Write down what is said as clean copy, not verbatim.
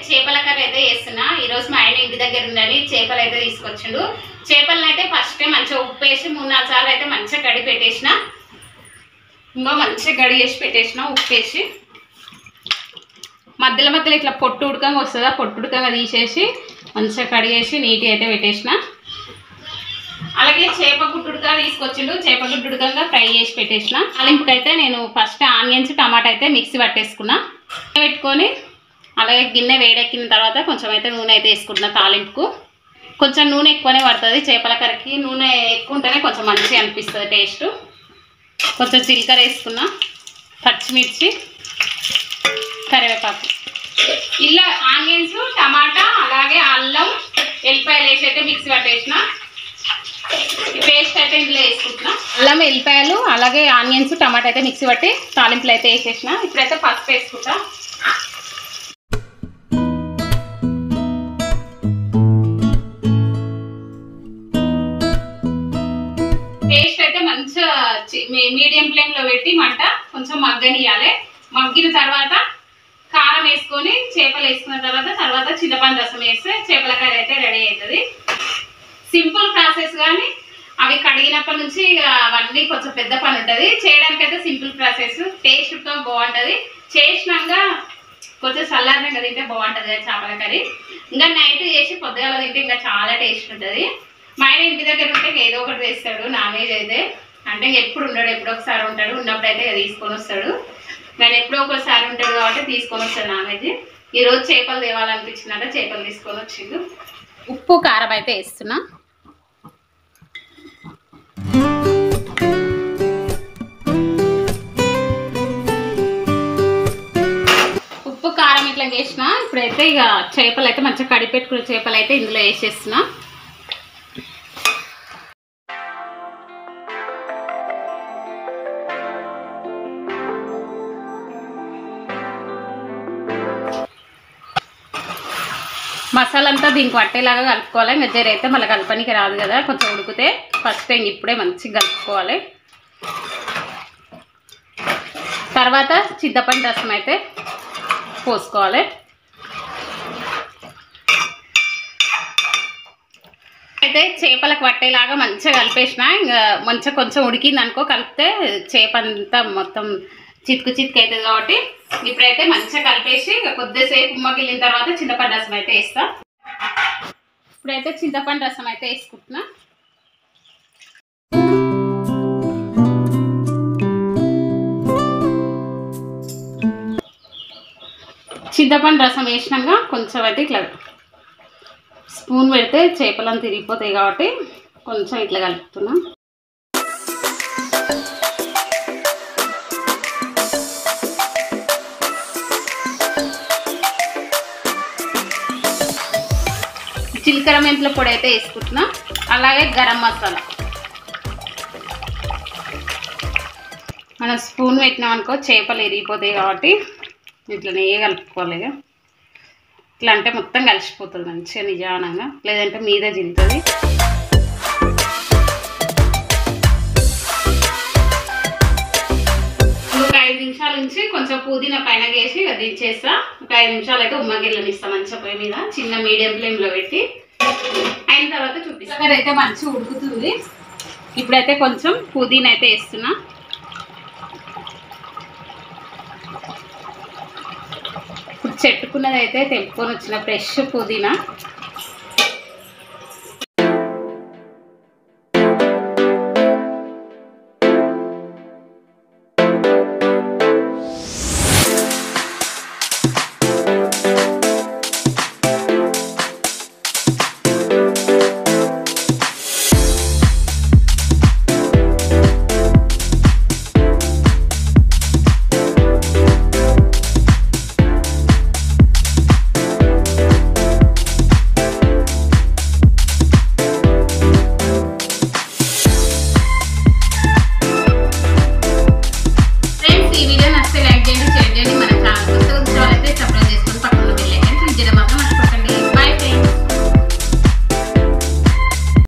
చేపల కర్రీ అయితే చేస్తున్నా. ఈరోజు మా ఆయన ఇంటి దగ్గర ఉందని చేపలు అయితే తీసుకొచ్చిండు. చేపలను అయితే ఫస్ట్ మంచిగా ఉప్పు వేసి 3-4 సార్లు అయితే మంచిగా కడిగి పెట్టేసిన. ఇంకా మంచిగా కడిగేసి పెట్టేసిన ఉప్పు వేసి. మధ్యలో మధ్యలో ఇట్లా పొట్టు ఉడకంగా వస్తుంది, ఆ పొట్టు ఉడకంగా తీసేసి మంచిగా కడిగేసి నీట్గా అయితే పెట్టేసిన. అలాగే చేప గుడ్డుగా తీసుకొచ్చిండు, చేప గుడ్డుగా ఫ్రై చేసి పెట్టేసిన. తాలింపుకైతే నేను ఫస్ట్ ఆనియన్స్ టమాటా అయితే మిక్సీ పట్టేసుకున్నా. పెట్టుకొని అలాగే గిన్నె వేడెక్కిన తర్వాత కొంచెం అయితే నూనె అయితే వేసుకుంటున్నా. తాలింపుకు కొంచెం నూనె ఎక్కువనే పడుతుంది. చేపల కర్రీకి నూనె ఎక్కువ ఉంటేనే కొంచెం మంచిగా అనిపిస్తుంది టేస్ట్. కొంచెం జీలకర్ర వేసుకున్నా, పచ్చిమిర్చి, కరివేపాకు, ఇలా ఆనియన్స్ టమాటా అలాగే అల్లం ఎల్లిపాయలు వేసి అయితే మిక్సీ పట్టేసిన. పేస్ట్ అయితే ఇందులో వేసుకుంటున్నా. అల్లం ఎల్లిపాయలు అలాగే ఆనియన్స్ టమాటా అయితే మిక్సీ పట్టి తాలింపులు అయితే వేసేసిన. ఇప్పుడైతే పసుపు వేసుకుంటా. పేస్ట్ అయితే మంచిగా మీడియం ఫ్లేమ్లో పెట్టి మంట కొంచెం మగ్గనియాలి. మగ్గిన తర్వాత కారం వేసుకొని చేపలు వేసుకున్న తర్వాత చింతపండు రసం వేస్తే చేపల కర్రీ అయితే రెడీ అవుతుంది. సింపుల్ ప్రాసెస్, కానీ అవి కడిగినప్పటి నుంచి అవన్నీ కొంచెం పెద్ద పని ఉంటుంది. చేయడానికి అయితే సింపుల్ ప్రాసెస్, టేస్ట్తో బాగుంటుంది. చేసినాక కొంచెం చల్లారినాక తింటే బాగుంటుంది చేపల కర్రీ. ఇంకా నైట్ చేసి పొద్దుగాల తింటే ఇంకా చాలా టేస్ట్ ఉంటుంది. మా ఆయన ఇంటి దగ్గర ఉంటే ఏదో ఒకటి వేస్తాడు. నాన్ వెజ్ అయితే అంటే ఎప్పుడు ఉండడు, ఎప్పుడో ఒకసారి ఉంటాడు. ఉన్నప్పుడు అయితే తీసుకొని వస్తాడు. కానీ ఎప్పుడో ఒకసారి ఉంటాడు కాబట్టి తీసుకొని వస్తాడు నాన్ వెజ్. ఈరోజు చేపలు తేవాలనిపించిందంటే చేపలు తీసుకొని వచ్చిండు. ఉప్పు కారం అయితే వేస్తున్నా. ఉప్పు కారం ఇట్లా వేసిన. ఇప్పుడైతే ఇక చేపలు అయితే మంచిగా కడిగి పెట్టుకున్న చేపలు అయితే ఇందులో వేసేస్తున్నా. మసాలా అంతా దీనికి పట్టేలాగా కలుపుకోవాలి. ఇంకా జర అయితే మళ్ళీ కలపనికి రాదు కదా, కొంచెం ఉడికితే ఫస్ట్ టైం ఇప్పుడే మంచిగా కలుపుకోవాలి. తర్వాత చింతపండు రసం అయితే పోసుకోవాలి. అయితే చేపలకు పట్టేలాగా మంచిగా కలిపేసిన. ఇంకా మంచిగా కొంచెం ఉడికింది అనుకో, కలిపితే చేప అంతా మొత్తం చితుకు అవుతుంది కాబట్టి ఇప్పుడైతే మంచిగా కలిపేసి కొద్దిసేపు ఉమ్మగిలిన తర్వాత చింతపండు రసం అయితే వేస్తా. ఇప్పుడైతే చింతపండు రసం అయితే వేసుకుంటున్నా. చింతపండు రసం వేసినాక కొంచెం అయితే ఇట్లా స్పూన్ పెడితే చేపలను తిరిగిపోతాయి కాబట్టి కొంచెం ఇట్లా కలుపుతున్నా. జీలకర్ర మెంతుల పొడి అయితే వేసుకుంటున్నా. అలాగే గరం మసాలా మనం స్పూన్ పెట్టినాం అనుకో చేపలు ఎరిగిపోతాయి కాబట్టి ఇట్లా నెయ్యి కలుపుకోవాలి. ఇట్లా అంటే మొత్తం కలిసిపోతుంది మంచిగా నిదానంగా, లేదంటే మీద జిల్లుతుంది. ఒక 5 నిమిషాల నుంచి కొంచెం పుదీనా పైన వేసి దించేస్తా. ఒక 5 నిమిషాలు అయితే ఉమ్మగిల్లనిస్తా మంచిగా పొయ్యి మీద చిన్న మీడియం ఫ్లేమ్లో పెట్టి. అయిన తర్వాత చూపిస్తా. అయితే మంచిగా ఉడుకుతుంది. ఇప్పుడైతే కొంచెం పుదీనా అయితే వేస్తున్నా. ఇప్పుడు చెట్టుకున్నది అయితే తెంపుకొని వచ్చిన ఫ్రెష్ పుదీనా.